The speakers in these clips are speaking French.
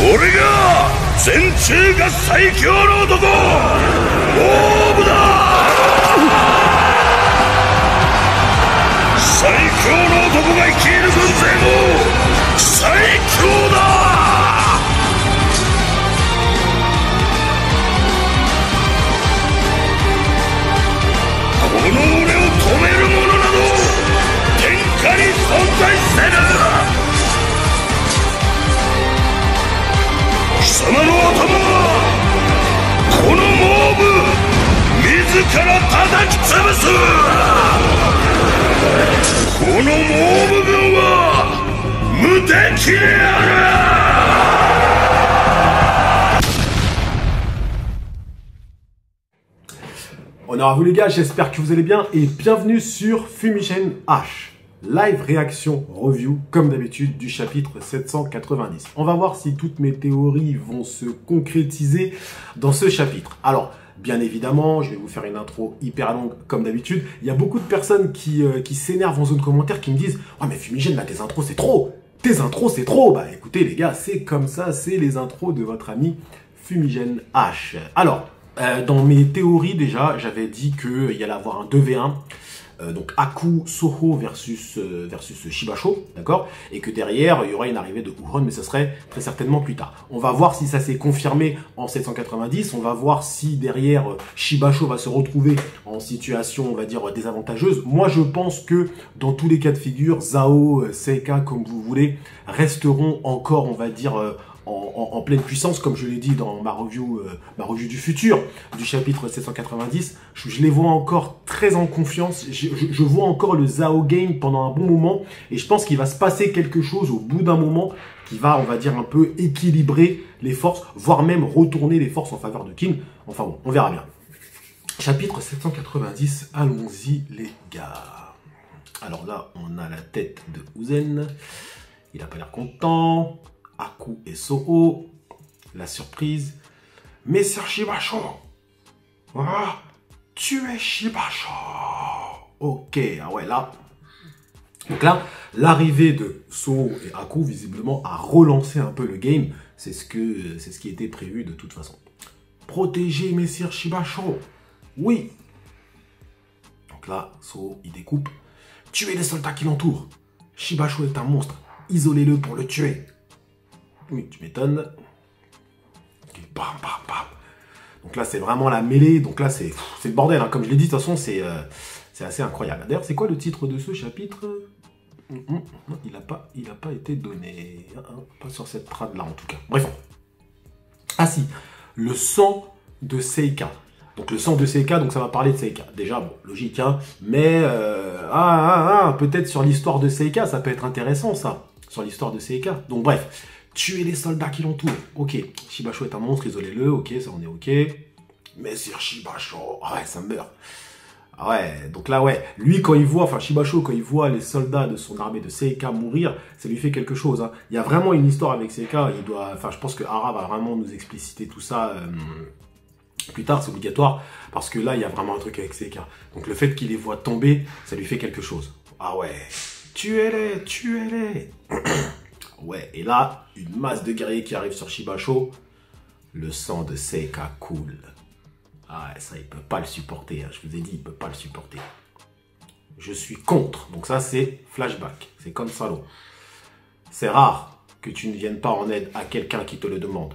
俺が全中が最強の男オーブだ。最強の男が率いる軍勢も最強だ。この俺を止める者など天下に存在せぬ。貴様の頭はこのモーブ自ら叩き潰す。このモーブ軍は無敵である。Honneur à vous les gars, j'espère que vous allez bien et bienvenue sur Fumigène H. Live réaction review, comme d'habitude, du chapitre 790. On va voir si toutes mes théories vont se concrétiser dans ce chapitre. Alors, bien évidemment, je vais vous faire une intro hyper longue, comme d'habitude. Il y a beaucoup de personnes qui s'énervent en zone commentaire, qui me disent « Oh mais Fumigène, là, tes intros, c'est trop. Tes intros, c'est trop. » Bah écoutez les gars, c'est comme ça, c'est les intros de votre ami Fumigène H. Alors, dans mes théories déjà, j'avais dit qu'il y allait avoir un 2v1. Donc Aku Soho versus Shibasho, d'accord, et que derrière il y aurait une arrivée de Uhon, mais ce serait très certainement plus tard. On va voir si ça s'est confirmé en 790, on va voir si derrière Shibasho va se retrouver en situation, on va dire, désavantageuse. Moi je pense que dans tous les cas de figure, Zao, Seika, comme vous voulez, resteront encore, on va dire, en pleine puissance, comme je l'ai dit dans ma review du futur, du chapitre 790, je les vois encore très en confiance, je vois encore le Zao game pendant un bon moment, et je pense qu'il va se passer quelque chose au bout d'un moment qui va, on va dire, un peu équilibrer les forces, voire même retourner les forces en faveur de Kin. Enfin bon, on verra bien. Chapitre 790, allons-y les gars. Alors là, on a la tête de Uzen, il a pas l'air content. Aku et Soho, la surprise. Messire Shibasho, ah, tu es Shibasho. Ok, ah ouais, là. Donc là, l'arrivée de Soho et Aku, visiblement, a relancé un peu le game. C'est ce qui était prévu de toute façon. Protéger Messire Shibasho. Oui. Donc là, Soho, il découpe. Tuez les soldats qui l'entourent. Shibasho est un monstre. Isolez-le pour le tuer. Oui, tu m'étonnes. Okay, bam, bam, bam. Donc là, c'est vraiment la mêlée. Donc là, c'est le bordel. Hein. Comme je l'ai dit, de toute façon, c'est assez incroyable. D'ailleurs, c'est quoi le titre de ce chapitre? Il n'a pas été donné. Pas sur cette trad-là, en tout cas. Bref. Ah si, le sang de Seika. Donc le sang de Seika, donc ça va parler de Seika. Déjà, bon, logique, hein. Mais, peut-être sur l'histoire de Seika, ça peut être intéressant, ça. Sur l'histoire de Seika. Donc bref. Tuer les soldats qui l'entourent. Ok. Shibasho est un monstre, isolez-le. Ok, ça on est ok. Mais sur Shibasho. Ah ouais, ça meurt. Ah ouais, donc là, ouais. Lui, quand il voit, enfin Shibasho, quand il voit les soldats de son armée de Seika mourir, ça lui fait quelque chose. Hein. Il y a vraiment une histoire avec Seika. Il doit, enfin, je pense que Hara va vraiment nous expliciter tout ça plus tard, c'est obligatoire. Parce que là, il y a vraiment un truc avec Seika. Donc le fait qu'il les voit tomber, ça lui fait quelque chose. Ah ouais. Tuez-les, tuez-les. Ouais, et là, une masse de guerriers qui arrive sur Shibasho, le sang de Seika coule. Ah ouais, ça, il peut pas le supporter, hein. Je vous ai dit, il peut pas le supporter. Je suis contre. Donc ça, c'est flashback. C'est comme Salo. C'est rare que tu ne viennes pas en aide à quelqu'un qui te le demande.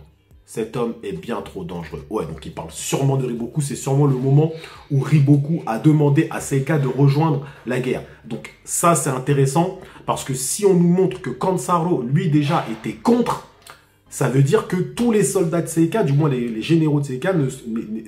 Cet homme est bien trop dangereux. Ouais, donc il parle sûrement de Riboku. C'est sûrement le moment où Riboku a demandé à Seika de rejoindre la guerre. Donc ça, c'est intéressant parce que si on nous montre que Kansaro, lui déjà, était contre, ça veut dire que tous les soldats de Seika, du moins les généraux de Seika,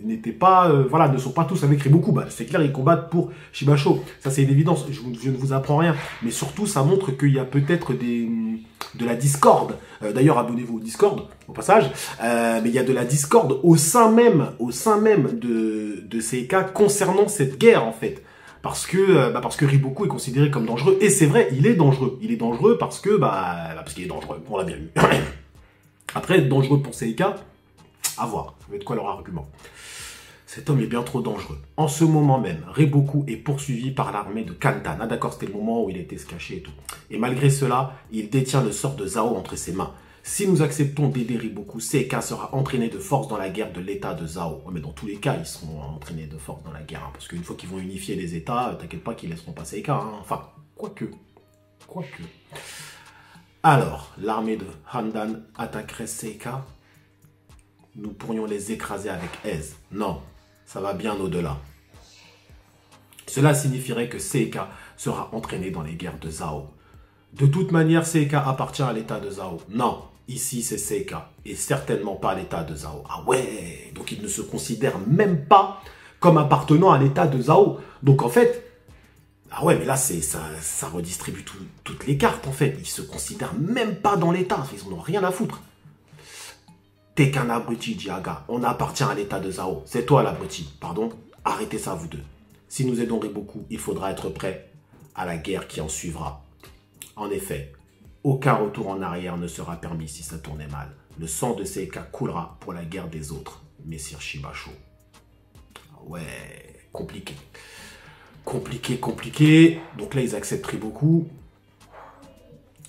n'étaient pas, voilà, ne sont pas tous avec Riboku. Bah, c'est clair, ils combattent pour Shibasho. Ça, c'est une évidence. Je ne vous apprends rien. Mais surtout, ça montre qu'il y a peut-être de la discorde. D'ailleurs, abonnez-vous au Discord, au passage. Mais il y a de la discorde au sein même de Seika concernant cette guerre, en fait. Parce que Riboku est considéré comme dangereux. Et c'est vrai, il est dangereux. Il est dangereux parce qu'il est dangereux. On l'a bien vu. Après, être dangereux pour Seika, à voir. Ça va être quoi leur argument? Cet homme est bien trop dangereux. En ce moment même, Riboku est poursuivi par l'armée de Kantan. Ah d'accord, c'était le moment où il était se cacher et tout. Et malgré cela, il détient le sort de Zao entre ses mains. Si nous acceptons d'aider Riboku, Seika sera entraîné de force dans la guerre de l'état de Zao. Ouais, mais dans tous les cas, ils seront entraînés de force dans la guerre. Hein, parce qu'une fois qu'ils vont unifier les états, t'inquiète pas qu'ils laisseront pas Seika. Hein. Enfin, quoique. Alors, l'armée de Handan attaquerait Seika. Nous pourrions les écraser avec aise. Non, ça va bien au-delà. Cela signifierait que Seika sera entraîné dans les guerres de Zao. De toute manière, Seika appartient à l'état de Zao. Non, ici c'est Seika et certainement pas à l'état de Zao. Ah ouais, donc il ne se considère même pas comme appartenant à l'état de Zao. Donc en fait, ah ouais, mais là ça redistribue toutes les cartes en fait. Ils se considèrent même pas dans l'état, ils n'en ont rien à foutre. T'es qu'un abruti, Jiaga. On appartient à l'état de Zao. C'est toi l'abruti, pardon. Arrêtez ça vous deux. Si nous aidons Riboku, il faudra être prêt à la guerre qui en suivra. En effet, aucun retour en arrière ne sera permis si ça tournait mal. Le sang de Seika coulera pour la guerre des autres, messire Shibasho. Ouais, compliqué. Compliqué. Donc là, ils acceptent Riboku.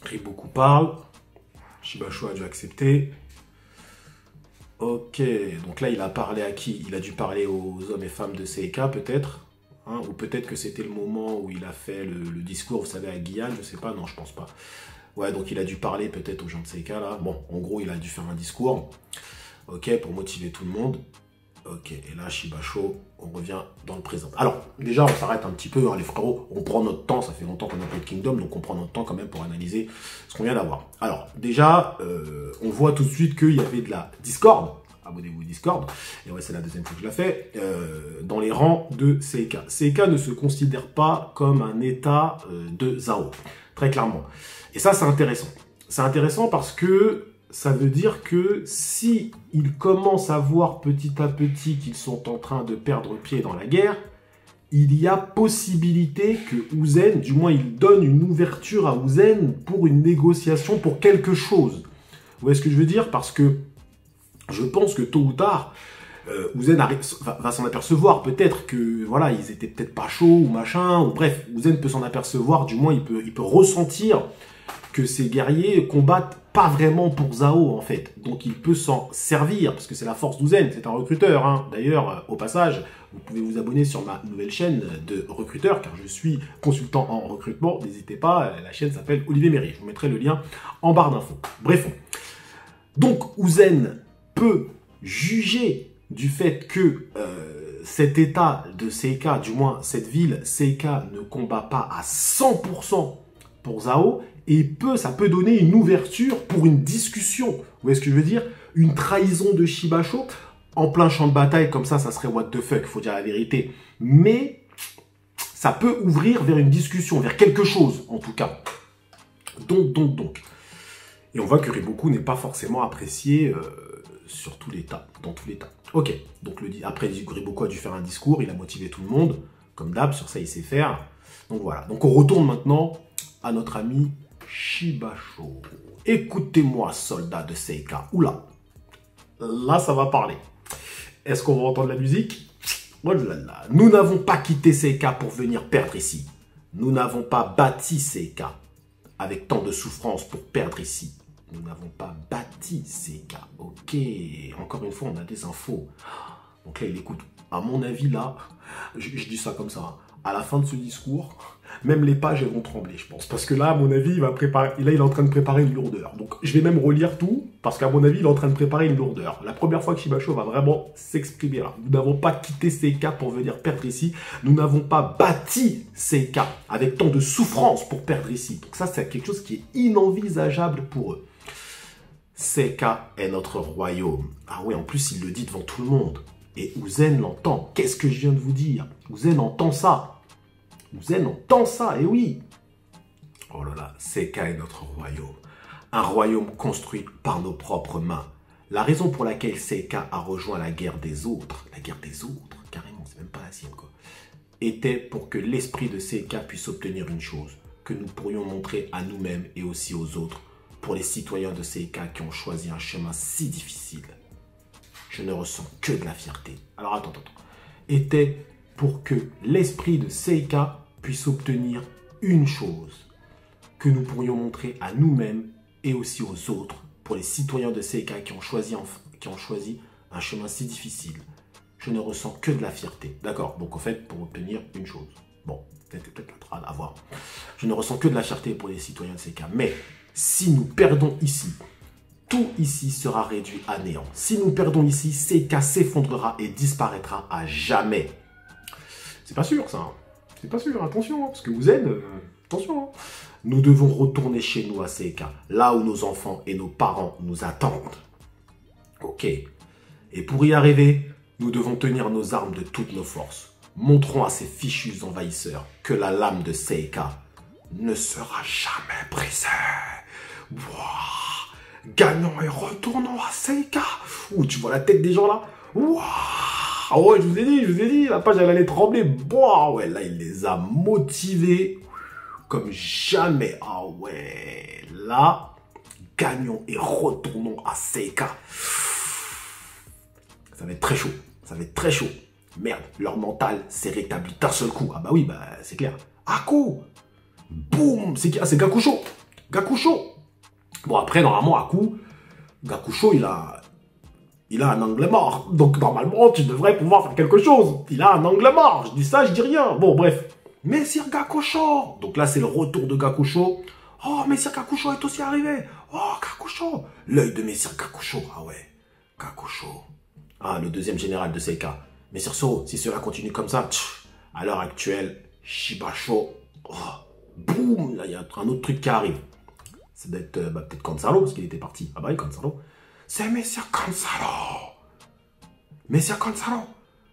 Riboku parle. Shibasho a dû accepter. Ok, donc là, il a parlé à qui? Il a dû parler aux hommes et femmes de Seika, peut-être. Hein, ou peut-être que c'était le moment où il a fait le discours, vous savez, à Guyane, je sais pas, non, je pense pas. Ouais, donc il a dû parler peut-être aux gens de Seika, là. Bon, en gros, il a dû faire un discours, ok, pour motiver tout le monde. Ok, et là, Shibasho, on revient dans le présent. Alors, déjà, on s'arrête un petit peu, hein, les frérots, on prend notre temps, ça fait longtemps qu'on n'a pas de Kingdom, donc on prend notre temps quand même pour analyser ce qu'on vient d'avoir. Alors, déjà, on voit tout de suite qu'il y avait de la discorde. Abonnez-vous au Discord, et ouais, c'est la deuxième fois que je la fais, dans les rangs de Seika. Seika ne se considère pas comme un état de Zao, très clairement. Et ça, c'est intéressant. C'est intéressant parce que ça veut dire que si ils commencent à voir petit à petit qu'ils sont en train de perdre pied dans la guerre, il y a possibilité que Uzen, du moins il donne une ouverture à Uzen pour une négociation, pour quelque chose. Vous voyez ce que je veux dire? Parce que je pense que tôt ou tard, Uzen va s'en apercevoir peut-être que voilà, ils étaient peut-être pas chauds ou machin, ou bref, Uzen peut s'en apercevoir, du moins il peut ressentir que ces guerriers combattent pas vraiment pour Zao en fait. Donc il peut s'en servir, parce que c'est la force d'Uzen, c'est un recruteur. Hein. D'ailleurs, au passage, vous pouvez vous abonner sur ma nouvelle chaîne de recruteur, car je suis consultant en recrutement, n'hésitez pas, la chaîne s'appelle Olivier Méry, je vous mettrai le lien en barre d'infos. Bref, donc Uzen peut juger du fait que cet état de Seika, du moins cette ville, Seika ne combat pas à 100% pour Zao, et ça peut donner une ouverture pour une discussion. Vous voyez ce que je veux dire? Une trahison de Shibasho, en plein champ de bataille, comme ça serait what the fuck, faut dire la vérité. Mais ça peut ouvrir vers une discussion, vers quelque chose, en tout cas. Donc. Et on voit que Riboku n'est pas forcément apprécié sur tous les tas, dans tous les tas. Ok, donc après Riboku a dû faire un discours, il a motivé tout le monde, comme d'hab, sur ça il sait faire. Donc voilà, donc on retourne maintenant à notre ami Shibasho. Écoutez-moi, soldats de Seika. Oula, là ça va parler. Est-ce qu'on va entendre la musique? Oh là là. Nous n'avons pas quitté Seika pour venir perdre ici. Nous n'avons pas bâti Seika avec tant de souffrance pour perdre ici. Nous n'avons pas bâti Seika. Ok, encore une fois, on a des infos. Donc là, il écoute. À mon avis, là, je dis ça comme ça, à la fin de ce discours, même les pages elles vont trembler, je pense. Parce que là, à mon avis, il est en train de préparer une lourdeur. Donc, je vais même relire tout, parce qu'à mon avis, il est en train de préparer une lourdeur. La première fois que Shibasho va vraiment s'exprimer là. Nous n'avons pas quitté Seika pour venir perdre ici. Nous n'avons pas bâti Seika avec tant de souffrance pour perdre ici. Donc ça, c'est quelque chose qui est inenvisageable pour eux. Seika est notre royaume. Ah ouais, en plus, il le dit devant tout le monde. Et Uzen l'entend. Qu'est-ce que je viens de vous dire? Uzen entend ça. Uzen entend ça, et oui. Oh là là, Seika est notre royaume. Un royaume construit par nos propres mains. La raison pour laquelle Seika a rejoint la guerre des autres, carrément, c'est même pas la sienne, quoi, était pour que l'esprit de Seika puisse obtenir une chose, que nous pourrions montrer à nous-mêmes et aussi aux autres, pour les citoyens de Seika qui ont choisi un chemin si difficile. Je ne ressens que de la fierté. Alors attends. Était pour que l'esprit de Seika puisse obtenir une chose, que nous pourrions montrer à nous-mêmes et aussi aux autres pour les citoyens de Seika qui ont choisi un chemin si difficile. Je ne ressens que de la fierté. D'accord, donc en fait, pour obtenir une chose. Bon, peut-être la trad, à voir. Je ne ressens que de la fierté pour les citoyens de Seika. Mais si nous perdons ici, tout ici sera réduit à néant. Si nous perdons ici, Seika s'effondrera et disparaîtra à jamais. C'est pas sûr, ça. Hein. C'est pas sûr, attention, hein, parce que vous êtes... attention. Hein. Nous devons retourner chez nous à Seika, là où nos enfants et nos parents nous attendent. Ok. Et pour y arriver, nous devons tenir nos armes de toutes nos forces. Montrons à ces fichus envahisseurs que la lame de Seika ne sera jamais brisée. Wow. Gagnons et retournons à Seika. Ouh, tu vois la tête des gens là. Wow. Ah ouais, je vous ai dit, la page elle allait trembler. Wow, ouais, là il les a motivés comme jamais. Ah ouais, là, gagnons et retournons à Seika. Ça va être très chaud. Ça va être très chaud. Merde, leur mental s'est rétabli d'un seul coup. Ah bah oui, bah c'est clair. Aku. Boum. C'est qui? Ah, c'est Gakusho. Gakusho. Bon, après, normalement, Aku, Gakusho, il a un angle mort. Donc, normalement, tu devrais pouvoir faire quelque chose. Il a un angle mort. Je dis ça, je dis rien. Bon, bref. Messire Gakusho. Donc là, c'est le retour de Gakusho. Oh, Messire Gakusho est aussi arrivé. Oh, Gakusho. L'œil de Messire Gakusho. Ah ouais. Gakusho. Ah, le deuxième général de Seika. Messire Zoro, si cela continue comme ça, à l'heure actuelle, Shibasho, oh, boum, là, il y a un autre truc qui arrive. Ça doit être peut-être Kansaro, parce qu'il était parti. Ah bah oui, Kansaro. C'est Messire Kansaro. Messire Kansaro.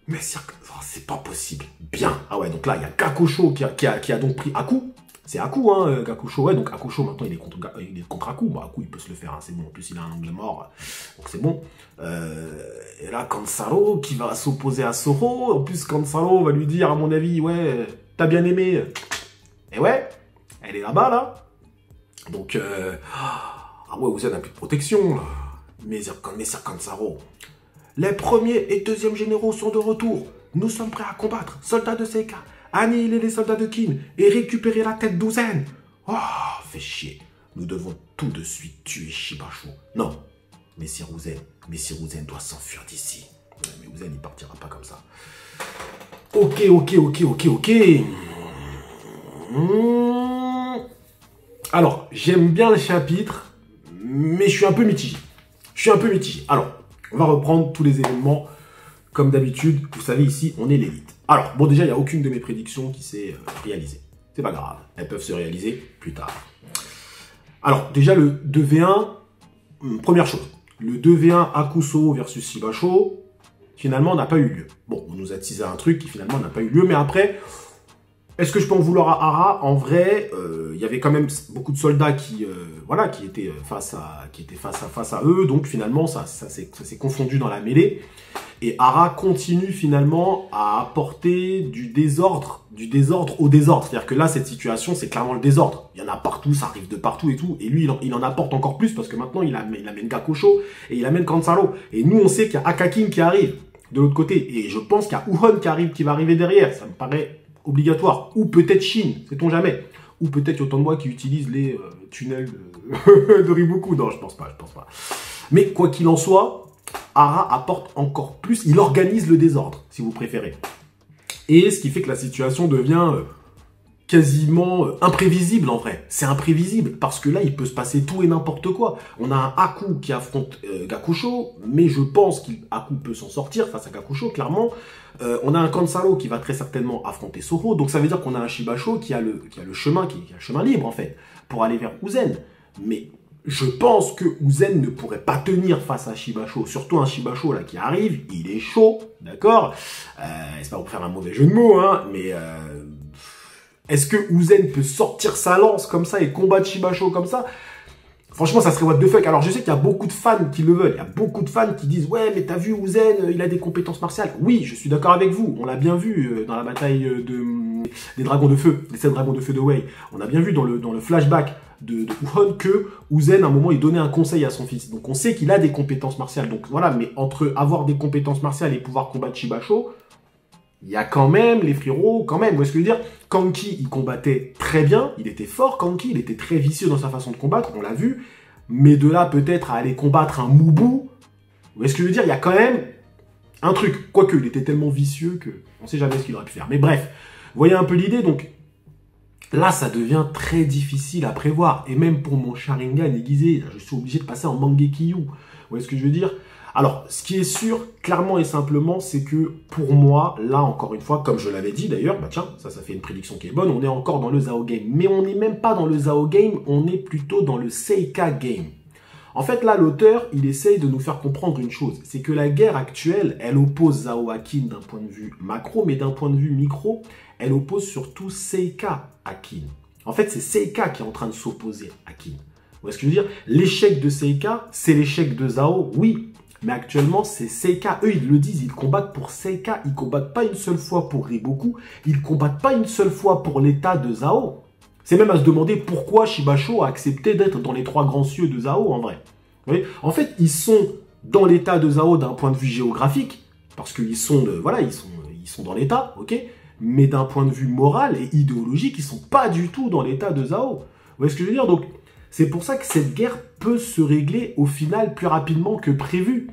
Messire... Oh, c'est pas possible. Bien. Ah ouais, donc là, il y a Gakusho qui a donc pris Aku. C'est Aku, hein, Gakusho. Ouais, donc Gakusho, maintenant, il est contre Aku. Bon, Aku, il peut se le faire, hein, c'est bon. En plus, il a un angle mort, donc c'est bon. Et là, Kansaro qui va s'opposer à Zoro. En plus, Kansaro va lui dire, à mon avis, ouais, t'as bien aimé. Et ouais, elle est là-bas, là. Donc, ah ouais, vous êtes un peu de protection, là. Messire Kansaro. Les premiers et deuxièmes généraux sont de retour. Nous sommes prêts à combattre. Soldats de Seika, annihiler les soldats de Kin et récupérer la tête d'Uzen. Oh, fais chier. Nous devons tout de suite tuer Shibasho. Non, Messire Uzen doit s'enfuir d'ici. Mais Uzen, il partira pas comme ça. Ok. Alors, j'aime bien le chapitre, mais je suis un peu mitigé. Alors, on va reprendre tous les événements. Comme d'habitude, vous savez, ici, on est l'élite. Alors, bon, déjà, il n'y a aucune de mes prédictions qui s'est réalisée. C'est pas grave, elles peuvent se réaliser plus tard. Alors, déjà, le 2v1, première chose. Le 2v1 Akuso versus Shibasho, finalement, n'a pas eu lieu. Bon, on nous a teasé un truc qui, finalement, n'a pas eu lieu. Mais après, est-ce que je peux en vouloir à Hara? En vrai, il y avait quand même beaucoup de soldats qui étaient face à eux. Donc, finalement, ça s'est confondu dans la mêlée. Et Hara continue finalement à apporter du désordre au désordre. C'est-à-dire que là, cette situation, c'est clairement le désordre. Il y en a partout, ça arrive de partout et tout. Et lui, il en apporte encore plus parce que maintenant, il amène Gakusho et il amène Kansaro. Et nous, on sait qu'il y a Akakin qui arrive de l'autre côté. Et je pense qu'il y a Uhon qui va arriver derrière. Ça me paraît obligatoire. Ou peut-être Shin, sait-on jamais. Ou peut-être autant de moi qui utilise les tunnels de Riboku. Non, je pense pas. Mais quoi qu'il en soit, Hara apporte encore plus, il organise le désordre, si vous préférez. Et ce qui fait que la situation devient quasiment imprévisible en vrai. C'est imprévisible, parce que là, il peut se passer tout et n'importe quoi. On a un Aku qui affronte Gakusho, mais je pense qu'Aku peut s'en sortir face à Gakusho, clairement. On a un Kansaro qui va très certainement affronter Zoro, donc ça veut dire qu'on a un Shibasho qui a le chemin libre, en fait, pour aller vers Uzen. Mais je pense que Uzen ne pourrait pas tenir face à Shibasho. Surtout un Shibasho là qui arrive, il est chaud, d'accord. C'est pas pour faire un mauvais jeu de mots, hein, mais est-ce que Uzen peut sortir sa lance comme ça et combattre Shibasho comme ça? Franchement, ça serait what the fuck. Alors, je sais qu'il y a beaucoup de fans qui le veulent. Il y a beaucoup de fans qui disent « Ouais, mais t'as vu Uzen, il a des compétences martiales. » Oui, je suis d'accord avec vous. On l'a bien vu dans la bataille des dragons de feu, des 7 dragons de feu de Wei. On a bien vu dans le flashback de Uhon que Uzen, à un moment, il donnait un conseil à son fils. Donc, on sait qu'il a des compétences martiales. Donc, voilà. Mais entre avoir des compétences martiales et pouvoir combattre Shibasho, il y a quand même les frérots, quand même. Vous voyez ce que je veux dire? Kanki, il combattait très bien. Il était fort, Kanki. Il était très vicieux dans sa façon de combattre. On l'a vu. Mais de là, peut-être, à aller combattre un Moubou, vous voyez ce que je veux dire? Il y a quand même un truc. Quoique, il était tellement vicieux que on ne sait jamais ce qu'il aurait pu faire. Mais bref, vous voyez un peu l'idée. Donc là, ça devient très difficile à prévoir. Et même pour mon Sharingan aiguisé, je suis obligé de passer en Mangekyo. Vous voyez ce que je veux dire? Alors, ce qui est sûr, clairement et simplement, c'est que pour moi, là, encore une fois, comme je l'avais dit d'ailleurs, bah tiens, ça fait une prédiction qui est bonne, on est encore dans le Zao Game. Mais on n'est même pas dans le Zao Game, on est plutôt dans le Seika Game. En fait, là, l'auteur, il essaye de nous faire comprendre une chose. C'est que la guerre actuelle, elle oppose Zao Hakin d'un point de vue macro, mais d'un point de vue micro, elle oppose surtout Seika Hakin. En fait, c'est Seika qui est en train de s'opposer à Hakin. Vous voyez ce que je veux dire? L'échec de Seika, c'est l'échec de Zao, oui. Mais actuellement, c'est Seika. Eux, ils le disent, ils combattent pour Seika. Ils combattent pas une seule fois pour Riboku. Ils combattent pas une seule fois pour l'état de Zao. C'est même à se demander pourquoi Shibasho a accepté d'être dans les trois grands cieux de Zao, en vrai. Vous voyez, en fait, ils sont dans l'état de Zao d'un point de vue géographique, parce qu'ils sont, voilà, ils sont dans l'état, ok. Mais d'un point de vue moral et idéologique, ils sont pas du tout dans l'état de Zao. Vous voyez ce que je veux dire? Donc, c'est pour ça que cette guerre peut se régler au final plus rapidement que prévu.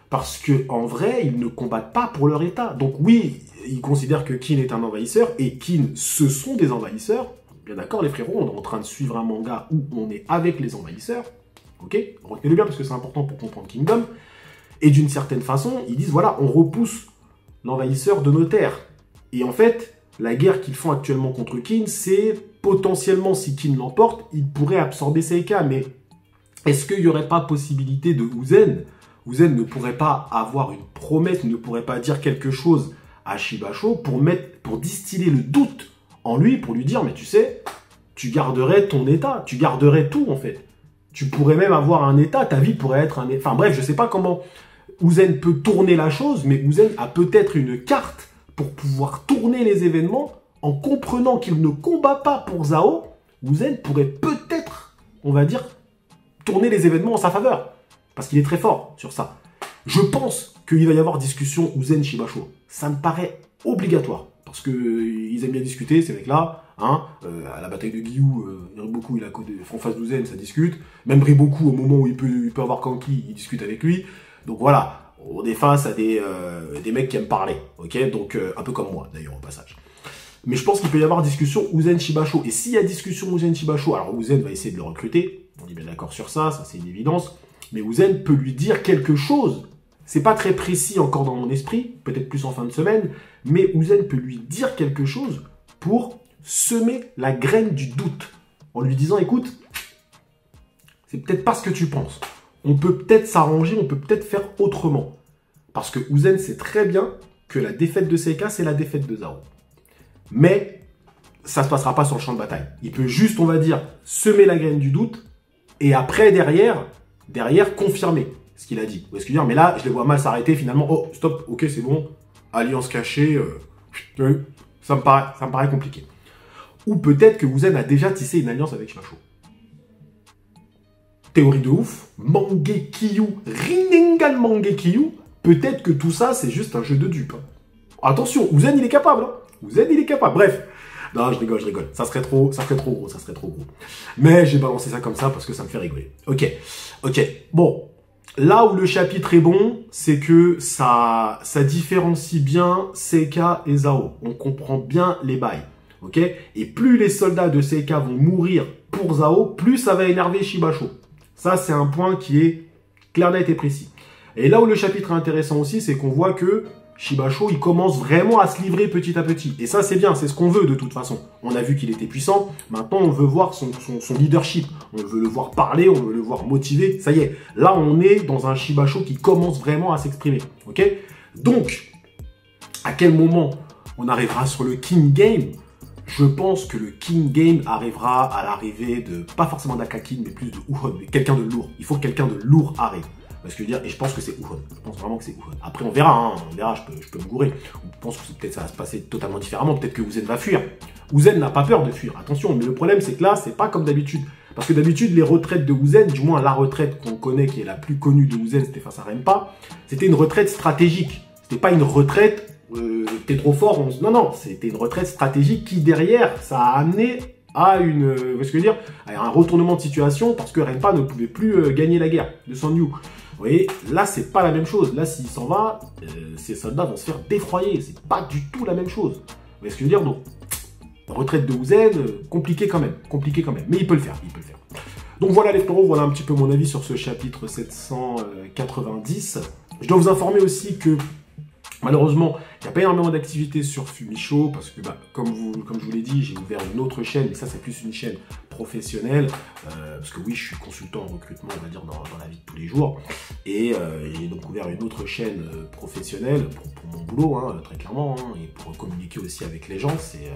Parce que en vrai, ils ne combattent pas pour leur état. Donc oui, ils considèrent que Kin est un envahisseur, et Kin, ce sont des envahisseurs. Bien d'accord les frérots, on est en train de suivre un manga où on est avec les envahisseurs. Ok, retenez-le bien parce que c'est important pour comprendre Kingdom. Et d'une certaine façon, ils disent voilà, on repousse l'envahisseur de nos terres. Et en fait, la guerre qu'ils font actuellement contre Kin, c'est potentiellement, si Kin l'emporte, il pourrait absorber Seika. Mais est-ce qu'il n'y aurait pas possibilité de Uzen? Uzen ne pourrait pas avoir une promesse, ne pourrait pas dire quelque chose à Shibasho pour distiller le doute en lui, pour lui dire, mais tu sais, tu garderais ton état, tu garderais tout en fait. Tu pourrais même avoir un état, ta vie pourrait être un état. Enfin bref, je ne sais pas comment Uzen peut tourner la chose, mais Uzen a peut-être une carte pour pouvoir tourner les événements en comprenant qu'il ne combat pas pour Zao. Uzen pourrait peut-être, on va dire, tourner les événements en sa faveur. Parce qu'il est très fort sur ça. Je pense qu'il va y avoir discussion Uzen-Shibasho. Ça me paraît obligatoire. Parce qu'ils aiment bien discuter, ces mecs-là. Hein, à la bataille de Giyu, Riboku, il a en face d'Uzen, ça discute. Même Riboku, au moment où il peut avoir Kanki, il discute avec lui. Donc voilà, on est face à des mecs qui aiment parler. Ok, donc un peu comme moi, d'ailleurs, au passage. Mais je pense qu'il peut y avoir discussion Uzen-Shibasho. Et s'il y a discussion Uzen-Shibasho, alors Uzen va essayer de le recruter. On est bien d'accord sur ça, ça c'est une évidence. Mais Uzen peut lui dire quelque chose. C'est pas très précis encore dans mon esprit, peut-être plus en fin de semaine, mais Uzen peut lui dire quelque chose pour semer la graine du doute. En lui disant, écoute, c'est peut-être pas ce que tu penses. On peut peut-être s'arranger, on peut peut-être faire autrement. Parce que Uzen sait très bien que la défaite de Seika, c'est la défaite de Zao. Mais ça se passera pas sur le champ de bataille. Il peut juste, on va dire, semer la graine du doute, et après, derrière, confirmer ce qu'il a dit. Vous voyez ce que je veux dire? Mais là, je les vois mal s'arrêter finalement. Oh, stop, ok, c'est bon. Alliance cachée. Ça me paraît compliqué. Ou peut-être que Uzen a déjà tissé une alliance avec Shibasho. Théorie de ouf. Mangekyo, Rinnegan Mangekyo. Peut-être que tout ça, c'est juste un jeu de dupes. Hein. Attention, Uzen, il est capable. Hein. Uzen, il est capable. Bref. Non, je rigole. Ça serait trop gros. Mais j'ai balancé ça comme ça parce que ça me fait rigoler. Ok. Bon. Là où le chapitre est bon, c'est que ça différencie bien Seika et Zao. On comprend bien les bails. Ok. Et plus les soldats de Seika vont mourir pour Zao, plus ça va énerver Shibasho. Ça, c'est un point qui est clair, net et précis. Et là où le chapitre est intéressant aussi, c'est qu'on voit que Shibasho, il commence vraiment à se livrer petit à petit. Et ça, c'est bien, c'est ce qu'on veut de toute façon. On a vu qu'il était puissant, maintenant on veut voir son leadership. On veut le voir parler, on veut le voir motiver. Ça y est, là on est dans un Shibasho qui commence vraiment à s'exprimer. Ok? Donc, à quel moment on arrivera sur le King Game? Je pense que le King Game arrivera à l'arrivée de, pas forcément d'Akakin, mais plus de Uhon, mais quelqu'un de lourd. Il faut que quelqu'un de lourd arrive. Parce que je veux dire, et je pense que c'est Uhon. Je pense vraiment que c'est Uhon. Après, on verra, je peux me gourer. Je pense que peut-être ça va se passer totalement différemment. Peut-être que Uzen va fuir. Uzen n'a pas peur de fuir, attention. Mais le problème, c'est que là, c'est pas comme d'habitude. Parce que d'habitude, les retraites de Uzen, du moins la retraite qu'on connaît, qui est la plus connue de Uzen, c'était face à Renpa, c'était une retraite stratégique. C'était pas une retraite, t'es trop fort. Non, c'était une retraite stratégique qui, derrière, ça a amené à une, vous voyez ce que je veux dire, à un retournement de situation parce que Renpa ne pouvait plus gagner la guerre de San Yu. Vous voyez, là, c'est pas la même chose. Là, s'il s'en va, ces soldats vont se faire défroyer. C'est pas du tout la même chose. Vous voyez ce que je veux dire? Donc, retraite de Uzen, compliqué quand même. Mais il peut le faire, Donc voilà les frérots, voilà un petit peu mon avis sur ce chapitre 790. Je dois vous informer aussi que malheureusement, il n'y a pas énormément d'activité sur Fumicho parce que, comme je vous l'ai dit, j'ai ouvert une autre chaîne, mais ça c'est plus une chaîne professionnelle, parce que oui, je suis consultant en recrutement, on va dire, dans la vie de tous les jours, et j'ai donc ouvert une autre chaîne professionnelle pour mon boulot, hein, très clairement, hein, et pour communiquer aussi avec les gens, c'est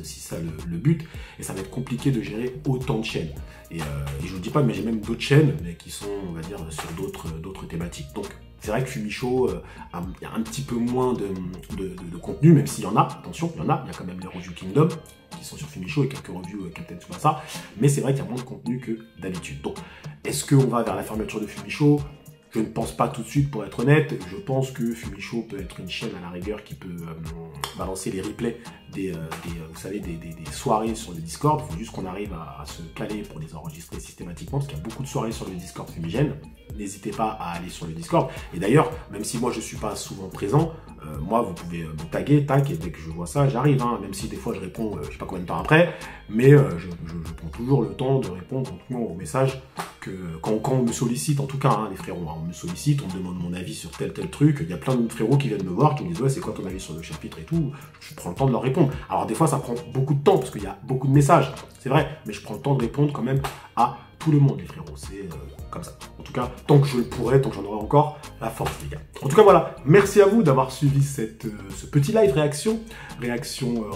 aussi ça le but, et ça va être compliqué de gérer autant de chaînes. Et je vous le dis pas, mais j'ai même d'autres chaînes, mais qui sont, on va dire, sur d'autres thématiques. Donc, c'est vrai que Fumicho, il y a un petit peu moins de contenu, même s'il y en a, attention, il y a quand même les reviews Kingdom, qui sont sur Fumicho, et quelques reviews Captain Tsubasa, mais c'est vrai qu'il y a moins de contenu que d'habitude. Donc, est-ce qu'on va vers la fermeture de Fumicho? Je ne pense pas tout de suite, pour être honnête. Je pense que Fumicho peut être une chaîne à la rigueur qui peut balancer les replays vous savez, des soirées sur le Discord. Il faut juste qu'on arrive à se caler pour les enregistrer systématiquement, parce qu'il y a beaucoup de soirées sur le Discord Fumigène. N'hésitez pas à aller sur le Discord. Et d'ailleurs, même si moi je ne suis pas souvent présent, moi vous pouvez me taguer, tac, et dès que je vois ça, j'arrive. Hein, même si des fois je réponds, je sais pas combien de temps après, mais je prends toujours le temps de répondre aux messages quand on me sollicite, en tout cas, hein, les frérots, hein, on me sollicite, on me demande mon avis sur tel truc. Il y a plein de frérots qui viennent me voir, qui me disent ouais, c'est quoi ton avis sur le chapitre et tout. Je prends le temps de leur répondre. Alors des fois, ça prend beaucoup de temps parce qu'il y a beaucoup de messages, c'est vrai, mais je prends le temps de répondre quand même à tout le monde, les frérots. C'est comme ça. En tout cas, tant que je le pourrai, tant que j'en aurai encore la force, les gars. En tout cas, voilà. Merci à vous d'avoir suivi ce petit live réaction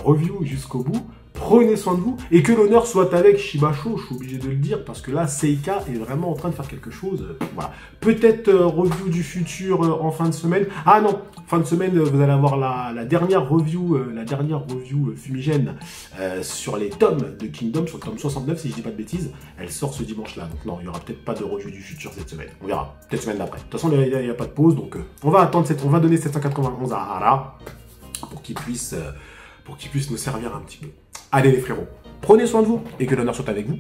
review jusqu'au bout. Prenez soin de vous et que l'honneur soit avec Shibasho, je suis obligé de le dire parce que là, Seika est vraiment en train de faire quelque chose. Voilà. Peut-être review du futur en fin de semaine. Ah non, fin de semaine, vous allez avoir la dernière review fumigène sur les tomes de Kingdom, sur le tome 69, si je dis pas de bêtises. Elle sort ce dimanche-là. Donc non, il n'y aura peut-être pas de review du futur cette semaine. On verra. Peut-être semaine d'après. De toute façon, il n'y a pas de pause, donc on va attendre on va donner 791 à Hara pour qu'il puisse nous servir un petit peu. Allez les frérots, prenez soin de vous et que l'honneur soit avec vous.